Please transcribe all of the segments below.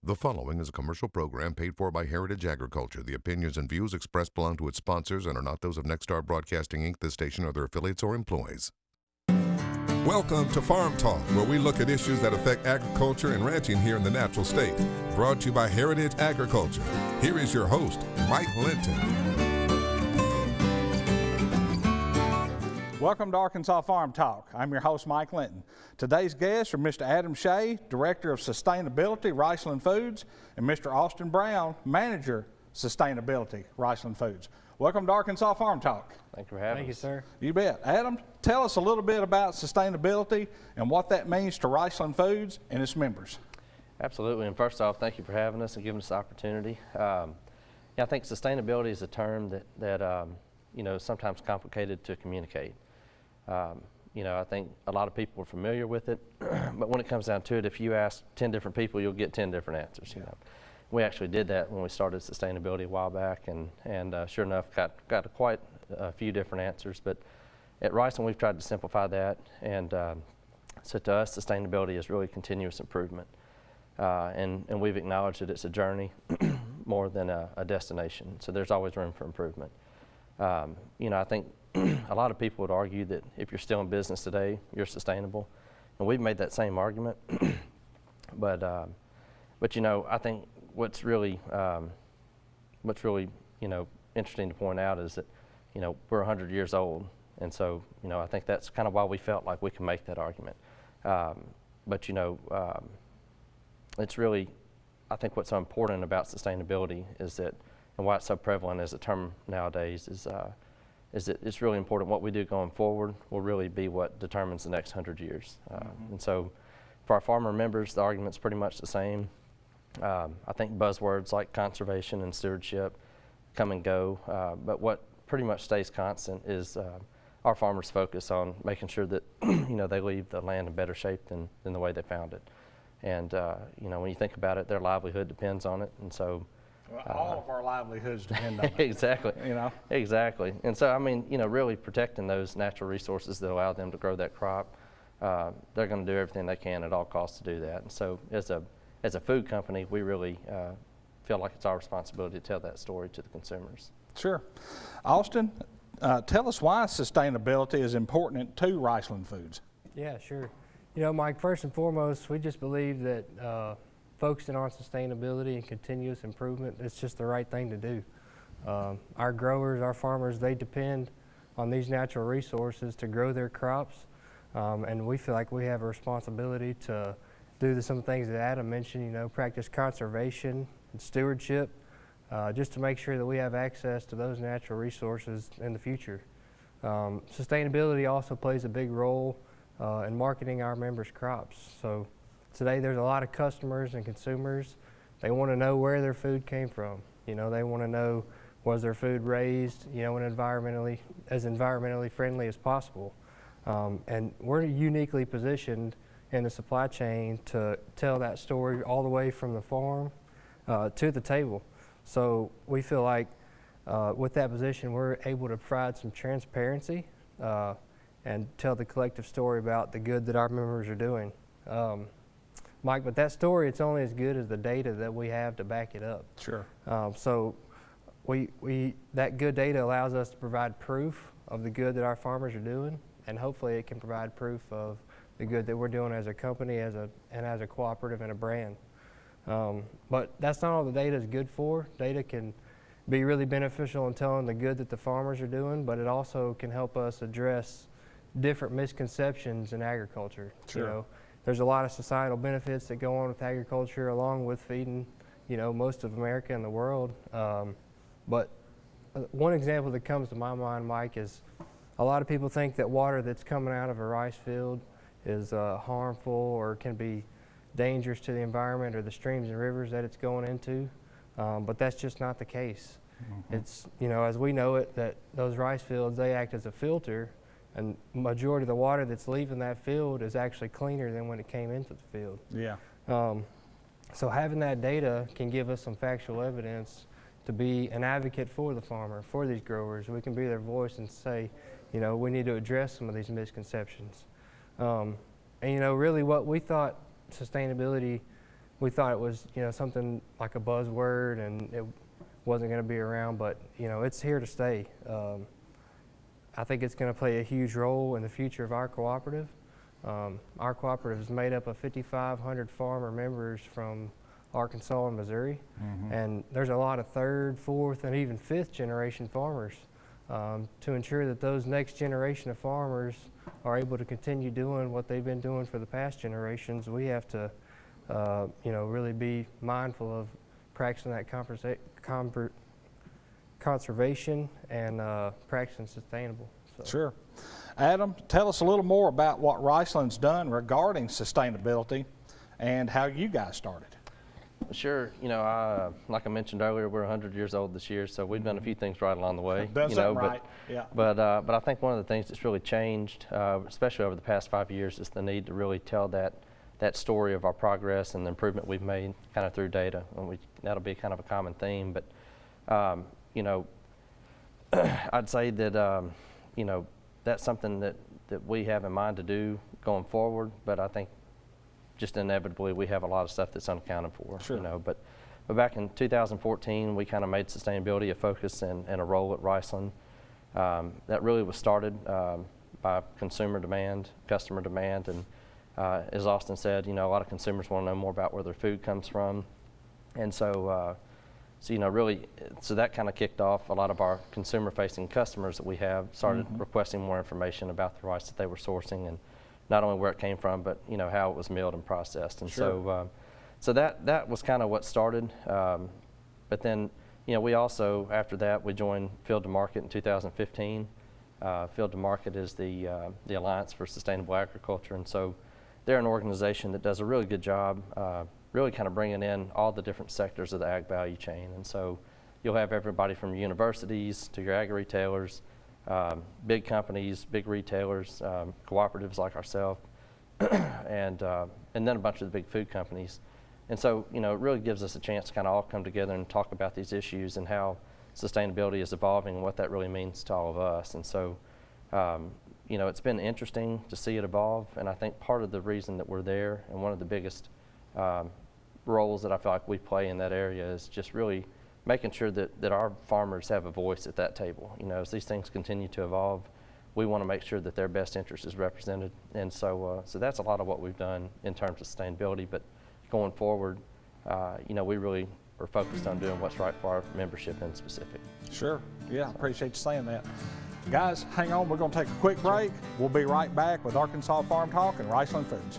The following is a commercial program paid for by Heritage Agriculture. The opinions and views expressed belong to its sponsors and are not those of Nexstar Broadcasting, Inc., this station, or their affiliates or employees. Welcome to Farm Talk, where we look at issues that affect agriculture and ranching here in the natural state. Brought to you by Heritage Agriculture. Here is your host, Mike Linton. Welcome to Arkansas Farm Talk. I'm your host, Mike Linton. Today's guests are Mr. Adam Shea, Director of Sustainability, Riceland Foods, and Mr. Austin Brown, Manager, Sustainability, Riceland Foods. Welcome to Arkansas Farm Talk. Thank you for having us. Thank you, sir. You bet. Adam, tell us a little bit about sustainability and what that means to Riceland Foods and its members. Absolutely, and first off, thank you for having us and giving us the opportunity. I think sustainability is a term that is sometimes complicated to communicate. I think a lot of people are familiar with it, but when it comes down to it, if you ask 10 different people, you'll get 10 different answers. You know. We actually did that when we started sustainability a while back, and sure enough, got quite a few different answers. But at Riceland, we've tried to simplify that, and so to us, sustainability is really continuous improvement, and we've acknowledged that it's a journey more than a destination. So there's always room for improvement. I think a lot of people would argue that if you're still in business today, you're sustainable, and we've made that same argument. but I think what's really interesting to point out is that we're 100 years old, and so I think that's kind of why we felt like we can make that argument. It's really, I think what's so important about sustainability is that, and why it's so prevalent as a term nowadays is that it's really important. What we do going forward will really be what determines the next 100 years. And so for our farmer members, the argument's pretty much the same. I think buzzwords like conservation and stewardship come and go, but what pretty much stays constant is our farmers focus on making sure that they leave the land in better shape than the way they found it. And when you think about it, their livelihood depends on it, and so all of our livelihoods depend on it. Exactly. Exactly. And so, really protecting those natural resources that allow them to grow that crop, they're going to do everything they can at all costs to do that. And so, as a food company, we really feel like it's our responsibility to tell that story to the consumers. Sure. Austin, tell us why sustainability is important to Riceland Foods. Yeah, sure. Mike, first and foremost, we just believe that focusing on sustainability and continuous improvement, it's just the right thing to do. Our growers, our farmers, they depend on these natural resources to grow their crops, and we feel like we have a responsibility to do some things that Adam mentioned, practice conservation and stewardship, just to make sure that we have access to those natural resources in the future. Sustainability also plays a big role in marketing our members' crops. So today there's a lot of customers and consumers. They want to know where their food came from. They want to know, was their food raised, in as environmentally friendly as possible. And we're uniquely positioned in the supply chain to tell that story all the way from the farm to the table. So we feel like with that position, we're able to provide some transparency and tell the collective story about the good that our members are doing. Mike, but that story, it's only as good as the data that we have to back it up. Sure. So that good data allows us to provide proof of the good that our farmers are doing, and hopefully it can provide proof of the good that we're doing as a company, as a cooperative and a brand. But that's not all the data is good for. Data can be really beneficial in telling the good that the farmers are doing, but it also can help us address different misconceptions in agriculture. Sure. There's a lot of societal benefits that go on with agriculture, along with feeding, most of America and the world. But one example that comes to my mind, Mike, is a lot of people think that water that's coming out of a rice field is harmful or can be dangerous to the environment or the streams and rivers that it's going into. But that's just not the case. Mm-hmm. It's, as we know it, that those rice fields, they act as a filter, and majority of the water that's leaving that field is actually cleaner than when it came into the field. Yeah. So having that data can give us some factual evidence to be an advocate for the farmer, for these growers. We can be their voice and say, we need to address some of these misconceptions. And really what we thought sustainability we thought it was, something like a buzzword and it wasn't going to be around, but, it's here to stay. I think it's going to play a huge role in the future of our cooperative. Our cooperative is made up of 5,500 farmer members from Arkansas and Missouri, and there's a lot of third, fourth, and even fifth generation farmers. To ensure that those next generation of farmers are able to continue doing what they've been doing for the past generations, we have to, really be mindful of practicing that conservation and practicing sustainable. So. Sure. Adam, tell us a little more about what Riceland's done regarding sustainability and how you guys started. Sure. Like I mentioned earlier, we're 100 years old this year, so we've done a few things right along the way. Done something right, yeah. But I think one of the things that's really changed, especially over the past 5 years, is the need to really tell that story of our progress and the improvement we've made kind of through data. And that'll be kind of a common theme. But, I'd say that, that's something that we have in mind to do going forward, but I think just inevitably we have a lot of stuff that's unaccounted for. Sure. But back in 2014, we kind of made sustainability a focus and a role at Riceland. That really was started by consumer demand, customer demand, and as Austin said, a lot of consumers want to know more about where their food comes from, and so that kind of kicked off a lot of our consumer-facing customers that we have started requesting more information about the rice that they were sourcing, and not only where it came from, but how it was milled and processed. And sure. so that was kind of what started. But then we also, after that, we joined Field to Market in 2015. Field to Market is the Alliance for Sustainable Agriculture, and so they're an organization that does a really good job, really kind of bringing in all the different sectors of the ag value chain. And so you'll have everybody from universities to your ag retailers, big companies, big retailers, cooperatives like ourselves, and then a bunch of the big food companies. And so, it really gives us a chance to kind of all come together and talk about these issues and how sustainability is evolving and what that really means to all of us. And so, it's been interesting to see it evolve, and I think part of the reason that we're there and one of the biggest roles that I feel like we play in that area is just really making sure that our farmers have a voice at that table. As these things continue to evolve, we want to make sure that their best interest is represented. And so that's a lot of what we've done in terms of sustainability. But going forward, we really are focused on doing what's right for our membership in specific. Sure. Yeah, I appreciate you saying that. Guys, hang on. We're going to take a quick break. We'll be right back with Arkansas Farm Talk and Riceland Foods.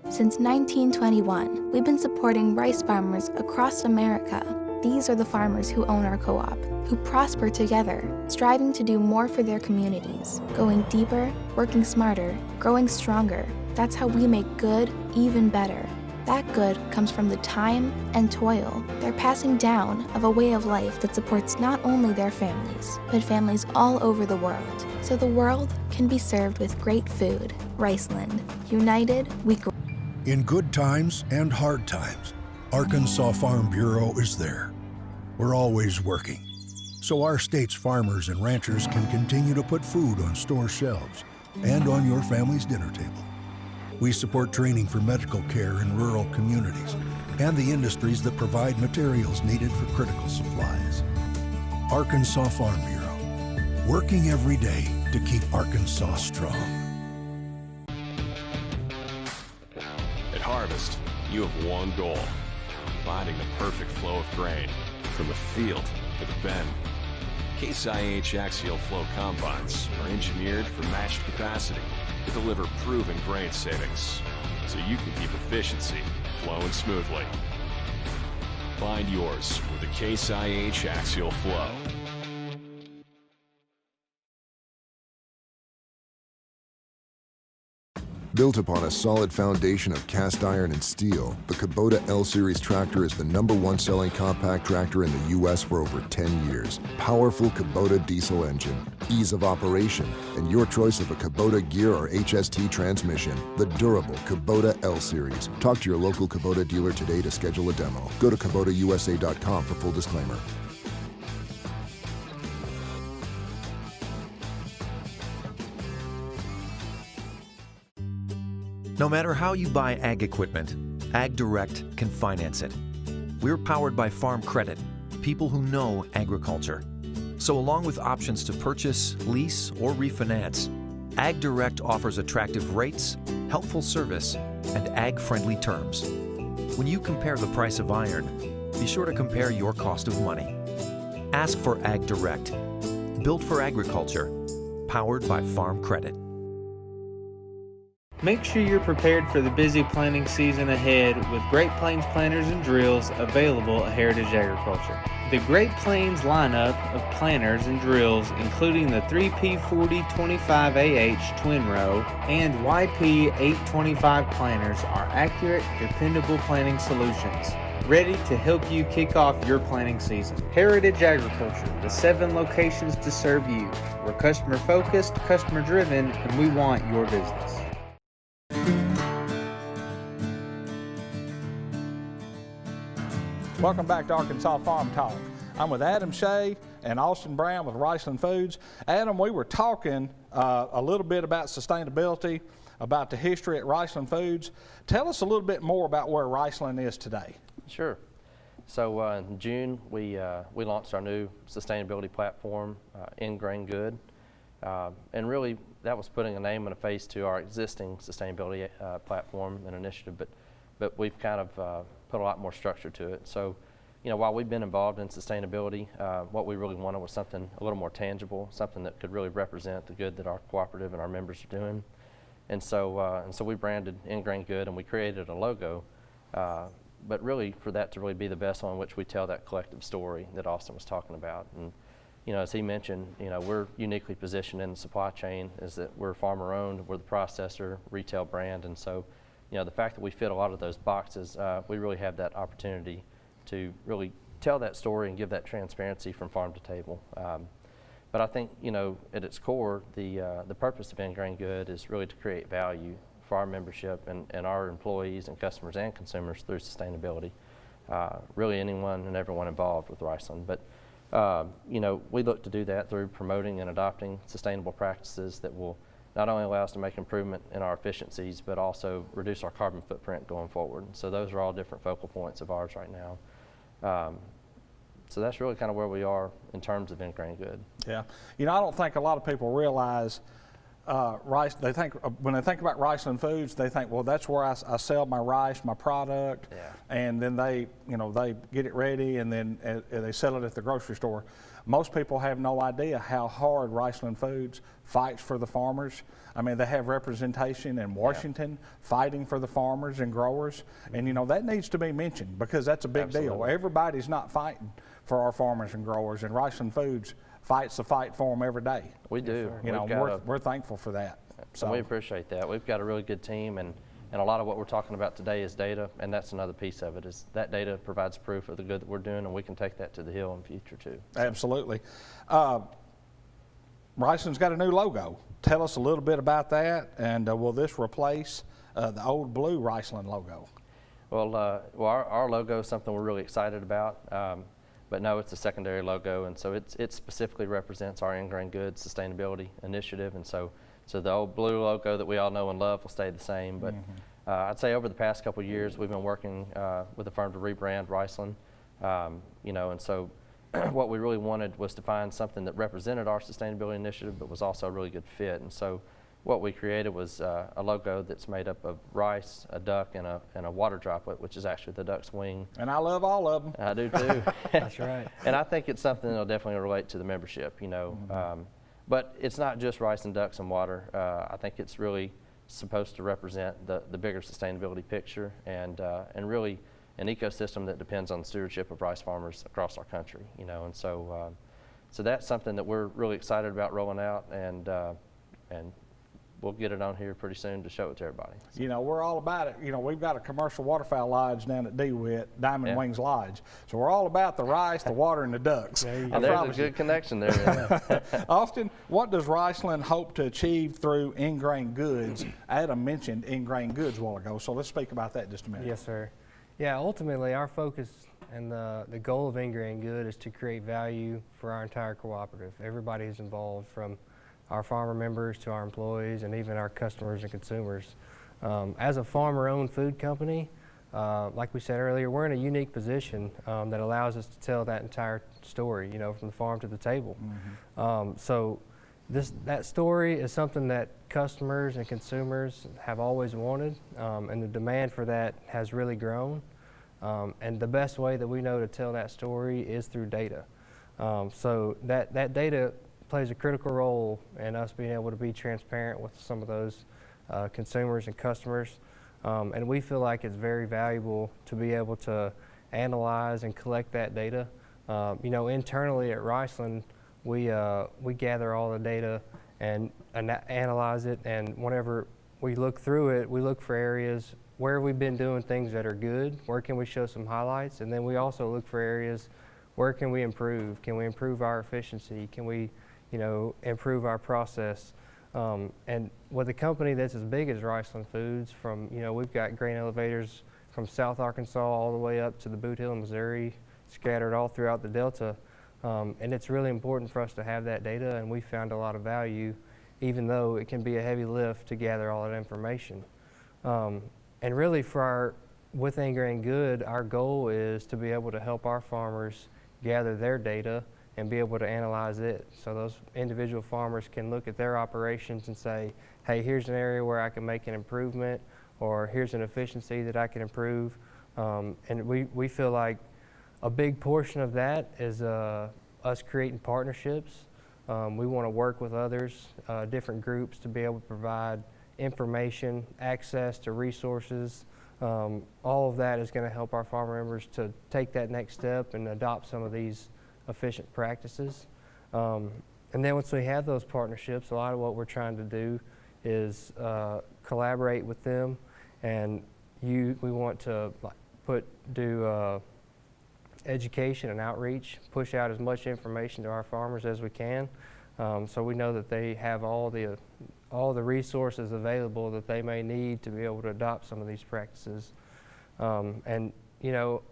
Since 1921, we've been supporting rice farmers across America. These are the farmers who own our co-op, who prosper together, striving to do more for their communities, going deeper, working smarter, growing stronger. That's how we make good even better. That good comes from the time and toil they're passing down of a way of life that supports not only their families, but families all over the world, so the world can be served with great food. Riceland. United, we grow. In good times and hard times, Arkansas Farm Bureau is there. We're always working, so our state's farmers and ranchers can continue to put food on store shelves and on your family's dinner table. We support training for medical care in rural communities and the industries that provide materials needed for critical supplies. Arkansas Farm Bureau, working every day to keep Arkansas strong. At Harvest, you have one goal: finding the perfect flow of grain from the field to the bin. Case IH axial flow combines are engineered for matched capacity to deliver proven grain savings, so you can keep efficiency flowing smoothly. Find yours with the Case IH axial flow. Built upon a solid foundation of cast iron and steel, the Kubota L-Series tractor is the #1 selling compact tractor in the U.S. for over 10 years. Powerful Kubota diesel engine, ease of operation, and your choice of a Kubota gear or HST transmission. The durable Kubota L-Series. Talk to your local Kubota dealer today to schedule a demo. Go to KubotaUSA.com for full disclaimer. No matter how you buy ag equipment, AgDirect can finance it. We're powered by Farm Credit, people who know agriculture. So along with options to purchase, lease, or refinance, AgDirect offers attractive rates, helpful service, and ag-friendly terms. When you compare the price of iron, be sure to compare your cost of money. Ask for AgDirect, built for agriculture, powered by Farm Credit. Make sure you're prepared for the busy planting season ahead with Great Plains planters and drills available at Heritage Agriculture. The Great Plains lineup of planters and drills, including the 3P4025AH twin row and YP825 planters, are accurate, dependable planting solutions, ready to help you kick off your planting season. Heritage Agriculture, the 7 locations to serve you. We're customer focused, customer driven, and we want your business. Welcome back to Arkansas Farm Talk. I'm with Adam Shea and Austin Brown with Riceland Foods. Adam, we were talking a little bit about sustainability, about the history at Riceland Foods. Tell us a little bit more about where Riceland is today. Sure. So in June, we launched our new sustainability platform, Ingrain Good. And really, that was putting a name and a face to our existing sustainability platform and initiative, but we've kind of put a lot more structure to it. So, you know, while we've been involved in sustainability, what we really wanted was something a little more tangible, something that could really represent the good that our cooperative and our members are doing. And so we branded Ingrain Good, and we created a logo, but really for that to really be the vessel on which we tell that collective story that Austin was talking about. And, you know, as he mentioned, you know, we're uniquely positioned in the supply chain, is that we're farmer owned, we're the processor, retail brand, and so, you know, the fact that we fit a lot of those boxes, we really have that opportunity to really tell that story and give that transparency from farm to table. But I think, you know, at its core, the purpose of Ingrain Good is really to create value for our membership and our employees and customers and consumers through sustainability. Really anyone and everyone involved with Riceland. But, you know, we look to do that through promoting and adopting sustainable practices that will not only allow us to make improvement in our efficiencies, but also reduce our carbon footprint going forward. So those are all different focal points of ours right now. So that's really kind of where we are in terms of Ingrain Good. Yeah. You know, I don't think a lot of people realize they think when they think about Riceland Foods, they think, well, that's where I sell my rice, my product, Yeah. and then they get it ready and then they sell it at the grocery store. Most people have no idea how hard Riceland Foods fights for the farmers. I mean, they have representation in Washington, fighting for the farmers and growers, and you know that needs to be mentioned because that's a big deal. Everybody's not fighting for our farmers and growers, and Riceland Foods fights the fight for them every day. We do. You know, we're thankful for that. So we appreciate that. We've got a really good team, and a lot of what we're talking about today is data, and that's another piece of it, is that data provides proof of the good that we're doing, and we can take that to the hill in the future too. So. Absolutely. Riceland's got a new logo. Tell us a little bit about that, and will this replace the old blue Riceland logo? Well, our logo is something we're really excited about, but no, it's a secondary logo, and so it specifically represents our Ingrain Good sustainability initiative, and so the old blue logo that we all know and love will stay the same, but I'd say over the past couple of years we've been working with a firm to rebrand Riceland, you know, and so what we really wanted was to find something that represented our sustainability initiative but was also a really good fit, and so what we created was a logo that's made up of rice, a duck, and a water droplet, which is actually the duck's wing. And I love all of them. I do too. That's right. And I think it's something that'll definitely relate to the membership, you know. But it's not just rice and ducks and water. I think it's really supposed to represent the bigger sustainability picture and really an ecosystem that depends on the stewardship of rice farmers across our country, you know. And so that's something that we're really excited about rolling out, and we'll get it on here pretty soon to show it to everybody. So. You know, we're all about it. You know, we've got a commercial waterfowl lodge down at DeWitt, Diamond Wings Lodge. So we're all about the rice, the water, and the ducks. And there's a good connection there. Yeah. Austin, what does Riceland hope to achieve through Ingrain Goods? Adam mentioned Ingrain Goods a while ago, so let's speak about that just a minute. Yes, sir. Yeah, ultimately our focus and the goal of Ingrain Good is to create value for our entire cooperative. Everybody is involved, from our farmer members to our employees and even our customers and consumers. As a farmer-owned food company, like we said earlier, we're in a unique position that allows us to tell that entire story, you know, from the farm to the table. So that story is something that customers and consumers have always wanted, and the demand for that has really grown. And the best way that we know to tell that story is through data. So that data plays a critical role in us being able to be transparent with some of those consumers and customers. And we feel like it's very valuable to be able to analyze and collect that data. You know, internally at Riceland, we gather all the data and analyze it, and whenever we look through it, we look for areas where we've been doing things that are good, where can we show some highlights, and then we also look for areas where can we improve? Can we improve our efficiency? Can we, you know, improve our process? And with a company that's as big as Riceland Foods, you know, we've got grain elevators from South Arkansas all the way up to the Boot Hill, Missouri, scattered all throughout the Delta. And it's really important for us to have that data, and we found a lot of value, even though it can be a heavy lift to gather all that information. And really with Ingrain Good, our goal is to be able to help our farmers gather their data and be able to analyze it. So those individual farmers can look at their operations and say, hey, here's an area where I can make an improvement, or here's an efficiency that I can improve. And we feel like a big portion of that is us creating partnerships. We want to work with others, different groups, to be able to provide information, access to resources. All of that is going to help our farmer members to take that next step and adopt some of these efficient practices. And then once we have those partnerships, a lot of what we're trying to do is collaborate with them, and we want to do education and outreach, push out as much information to our farmers as we can, so we know that they have all the resources available that they may need to be able to adopt some of these practices. And you know,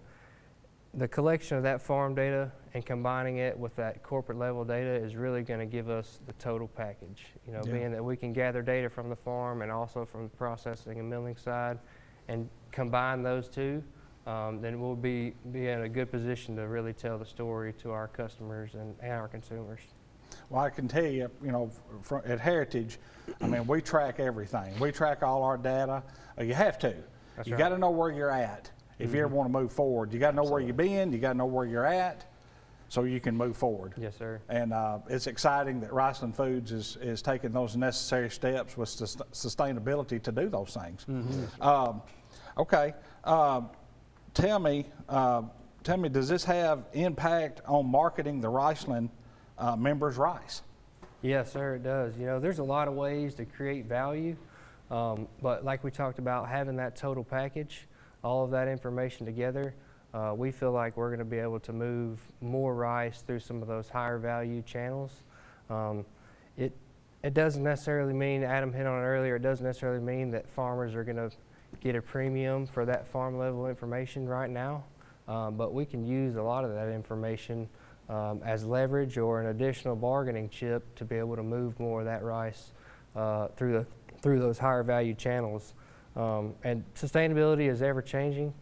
the collection of that farm data and combining it with that corporate level data is really going to give us the total package. You know, being that we can gather data from the farm and also from the processing and milling side, and combine those two, then we'll be in a good position to really tell the story to our customers and our consumers. Well, I can tell you, you know, at Heritage, I mean, we track everything. We track all our data. You have to. You got to know where you're at if you ever want to move forward. You got to know where you've been. You got to know where you're at, so you can move forward. Yes, sir. And it's exciting that Riceland Foods is taking those necessary steps with sustainability to do those things. Okay. Tell me, does this have impact on marketing the Riceland members' rice? Yes, sir, it does. You know, there's a lot of ways to create value, but like we talked about, having that total package, all of that information together, we feel like we're going to be able to move more rice through some of those higher value channels. It doesn't necessarily mean, Adam hit on it earlier, it doesn't necessarily mean that farmers are going to get a premium for that farm level information right now, but we can use a lot of that information as leverage or an additional bargaining chip to be able to move more of that rice through those higher value channels. And sustainability is ever changing.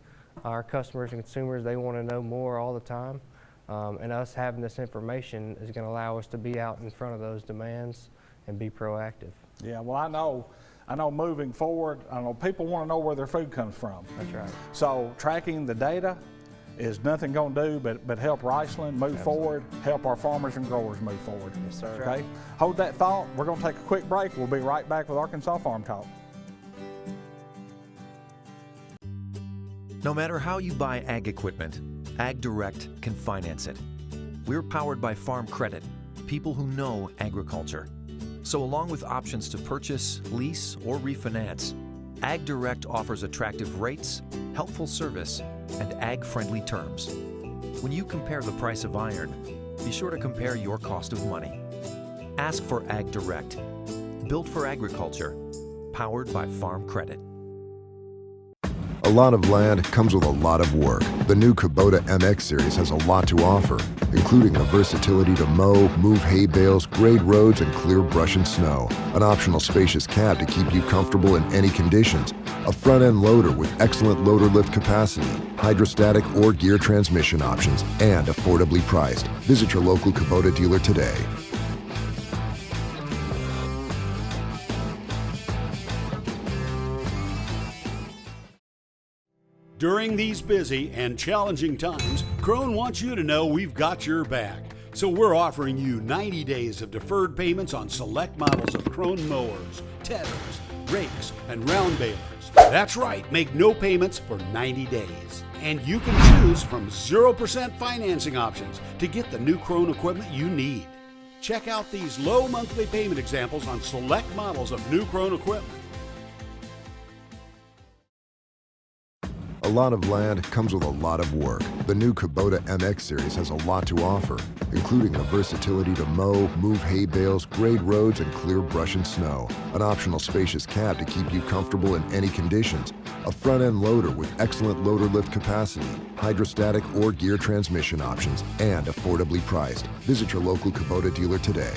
Our customers and consumers, they want to know more all the time, and us having this information is going to allow us to be out in front of those demands and be proactive. Yeah, well, I know moving forward, I know people want to know where their food comes from. That's right. So tracking the data is nothing going to do but help Riceland move forward, help our farmers and growers move forward. Yes, sir. Okay, hold that thought. We're going to take a quick break. We'll be right back with Arkansas Farm Talk. No matter how you buy ag equipment, Ag Direct can finance it. We're powered by Farm Credit, people who know agriculture. So along with options to purchase, lease, or refinance, Ag Direct offers attractive rates, helpful service, and ag-friendly terms. When you compare the price of iron, be sure to compare your cost of money. Ask for Ag Direct, built for agriculture, powered by Farm Credit. A lot of land comes with a lot of work. The new Kubota MX Series has a lot to offer, including the versatility to mow, move hay bales, grade roads, and clear brush and snow. An optional spacious cab to keep you comfortable in any conditions, a front-end loader with excellent loader lift capacity, hydrostatic or gear transmission options, and affordably priced. Visit your local Kubota dealer today. During these busy and challenging times, Krone wants you to know we've got your back. So we're offering you 90 days of deferred payments on select models of Krone mowers, tedders, rakes, and round balers. That's right, make no payments for 90 days. And you can choose from 0% financing options to get the new Krone equipment you need. Check out these low monthly payment examples on select models of new Krone equipment. A lot of land comes with a lot of work. The new Kubota MX series has a lot to offer, including the versatility to mow, move hay bales, grade roads, and clear brush and snow. An optional spacious cab to keep you comfortable in any conditions. A front-end loader with excellent loader lift capacity, hydrostatic or gear transmission options, and affordably priced. Visit your local Kubota dealer today.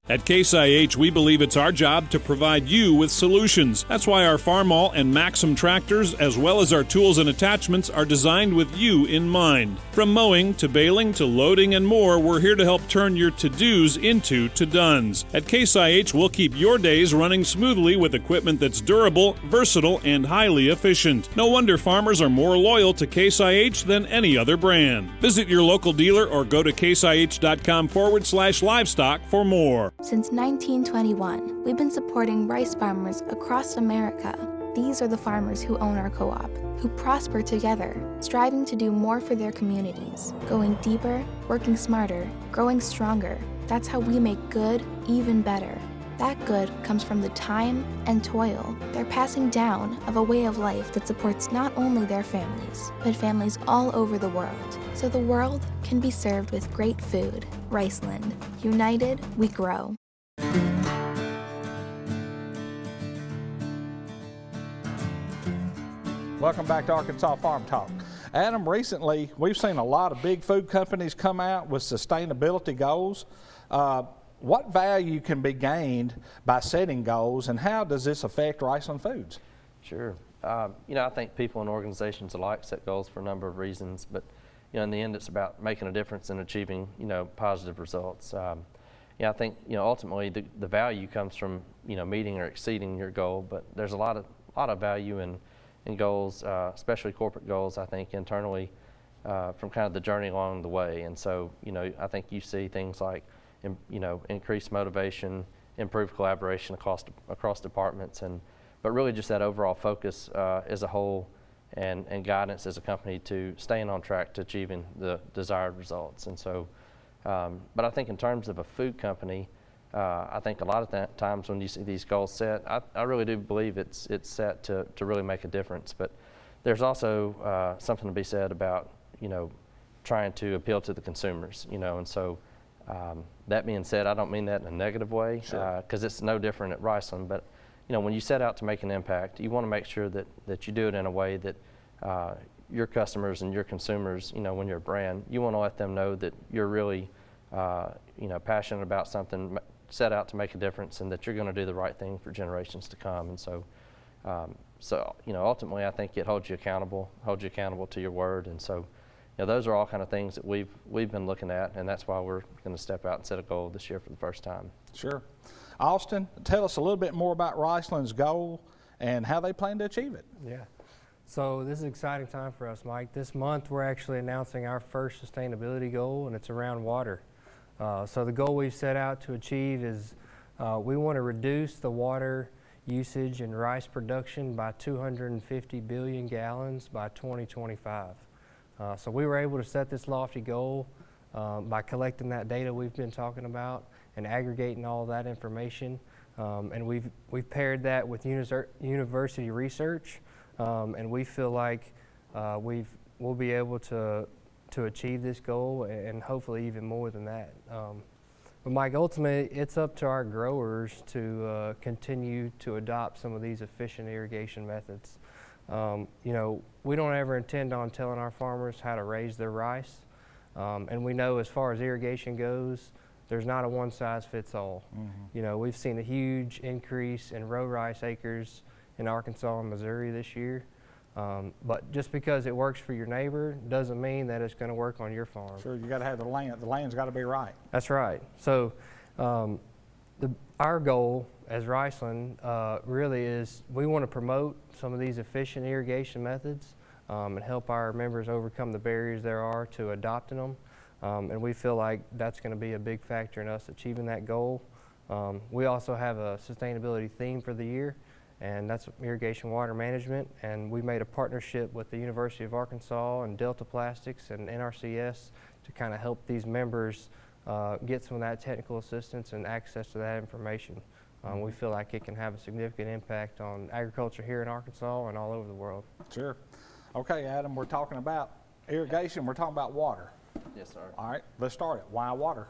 At Case IH, we believe it's our job to provide you with solutions. That's why our Farmall and Maxim tractors, as well as our tools and attachments, are designed with you in mind. From mowing to baling to loading and more, we're here to help turn your to-dos into to-dones. At Case IH, we'll keep your days running smoothly with equipment that's durable, versatile, and highly efficient. No wonder farmers are more loyal to Case IH than any other brand. Visit your local dealer or go to caseih.com/livestock for more. Since 1921, we've been supporting rice farmers across America. These are the farmers who own our co-op, who prosper together, striving to do more for their communities, going deeper, working smarter, growing stronger. That's how we make good even better. That good comes from the time and toil they're passing down of a way of life that supports not only their families, but families all over the world. So the world can be served with great food. Riceland. United, we grow. Welcome back to Arkansas Farm Talk. Adam, recently we've seen a lot of big food companies come out with sustainability goals. What value can be gained by setting goals, and how does this affect Riceland Foods? Sure. I think people and organizations alike set goals for a number of reasons, but in the end, it's about making a difference and achieving, positive results. I think, ultimately the value comes from, meeting or exceeding your goal, but there's a lot of value in goals, especially corporate goals, I think, internally from kind of the journey along the way. And so, I think you see things like, increased motivation, improved collaboration across departments, but really just that overall focus as a whole and guidance as a company to staying on track to achieving the desired results. And so, but I think in terms of a food company, I think a lot of times when you see these goals set, I really do believe it's set to really make a difference. But there's also something to be said about, trying to appeal to the consumers, and so that being said, I don't mean that in a negative way, because it's no different at Riceland, but when you set out to make an impact, you want to make sure that you do it in a way that your customers and your consumers, when you're a brand, you want to let them know that you're really, passionate about something, set out to make a difference, and that you're going to do the right thing for generations to come. And so, ultimately, I think it holds you accountable to your word. And so, those are all kind of things that we've been looking at, and that's why we're going to step out and set a goal this year for the first time. Sure. Austin, tell us a little bit more about Riceland's Goal and how they plan to achieve it. Yeah. So this is an exciting time for us, Mike. This month we're actually announcing our first sustainability goal, and it's around water. So the goal we've set out to achieve is we want to reduce the water usage in rice production by 250 billion gallons by 2025. So we were able to set this lofty goal by collecting that data we've been talking about and aggregating all that information. And we've paired that with university research, and we feel like we'll be able to achieve this goal and hopefully even more than that. But Mike, ultimately, it's up to our growers to continue to adopt some of these efficient irrigation methods. We don't ever intend on telling our farmers how to raise their rice. And we know as far as irrigation goes, there's not a one-size-fits-all. You know, we've seen a huge increase in row rice acres in Arkansas and Missouri this year. But just because it works for your neighbor doesn't mean that it's going to work on your farm. Sure, you got to have the land. The land's got to be right. That's right. So our goal as Riceland really is we want to promote some of these efficient irrigation methods and help our members overcome the barriers there are to adopting them. And we feel like that's going to be a big factor in us achieving that goal. We also have a sustainability theme for the year, and that's irrigation water management. And we made a partnership with the University of Arkansas and Delta Plastics and NRCS to kind of help these members get some of that technical assistance and access to that information. We feel like it can have a significant impact on agriculture here in Arkansas and all over the world. Sure. Okay, Adam, we're talking about irrigation, we're talking about water. Yes, sir. All right, let's start it. Why water?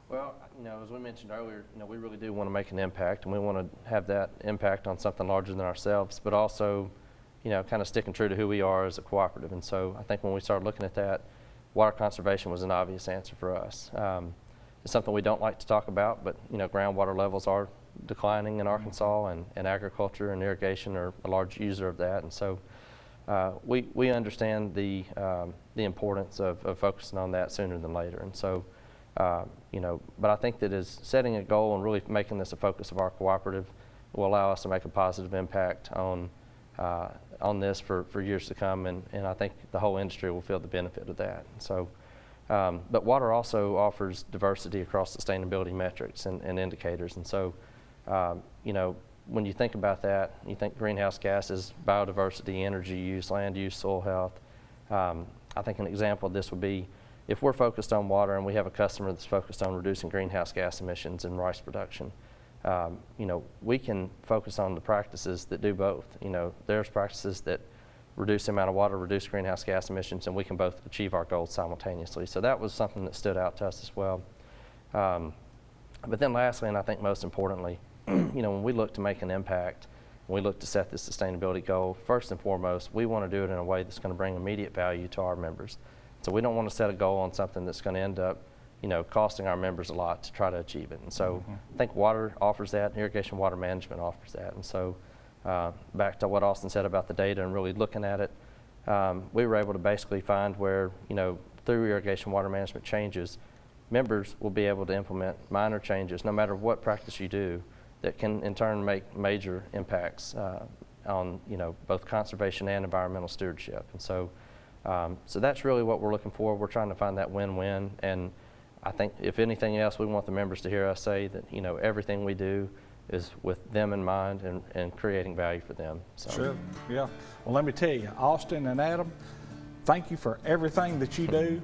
Well, you know, as we mentioned earlier, you know, we really do want to make an impact, and we want to have that impact on something larger than ourselves, but also, you know, kind of sticking true to who we are as a cooperative. And so I think when we started looking at that, water conservation was an obvious answer for us. It's something we don't like to talk about, but, you know, groundwater levels are declining in Arkansas, and agriculture and irrigation are a large user of that. And so we understand the importance of focusing on that sooner than later. And so, you know, but I think that as setting a goal and really making this a focus of our cooperative will allow us to make a positive impact on this for years to come, and I think the whole industry will feel the benefit of that. And so, but water also offers diversity across sustainability metrics and indicators. And so, you know, when you think about that, you think greenhouse gases, biodiversity, energy use, land use, soil health. I think an example of this would be if we're focused on water and we have a customer that's focused on reducing greenhouse gas emissions in rice production, you know, we can focus on the practices that do both. You know, there's practices that reduce the amount of water, reduce greenhouse gas emissions, and we can both achieve our goals simultaneously. So that was something that stood out to us as well. But then lastly, and I think most importantly, you know, when we look to make an impact, when we look to set this sustainability goal, first and foremost, we want to do it in a way that's going to bring immediate value to our members. So we don't want to set a goal on something that's going to end up, you know, costing our members a lot to try to achieve it. And so I think water offers that, irrigation water management offers that. And so back to what Austin said about the data and really looking at it, we were able to basically find where, you know, through irrigation water management changes, members will be able to implement minor changes no matter what practice you do that can in turn make major impacts on, you know, both conservation and environmental stewardship. And so so that's really what we're looking for. We're trying to find that win-win, and I think if anything else, we want the members to hear us say that, you know, everything we do is with them in mind and creating value for them. So. Sure, yeah. Well, let me tell you, Austin and Adam, thank you for everything that you do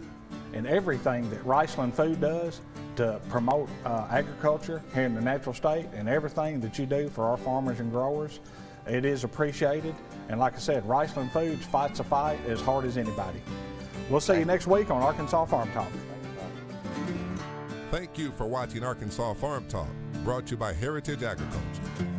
and everything that Riceland Food does to promote agriculture here in the natural state, and everything that you do for our farmers and growers. It is appreciated, and like I said, Riceland Foods fights a fight as hard as anybody. We'll see you next week on Arkansas Farm Talk. Thank you for watching Arkansas Farm Talk, brought to you by Heritage Agriculture.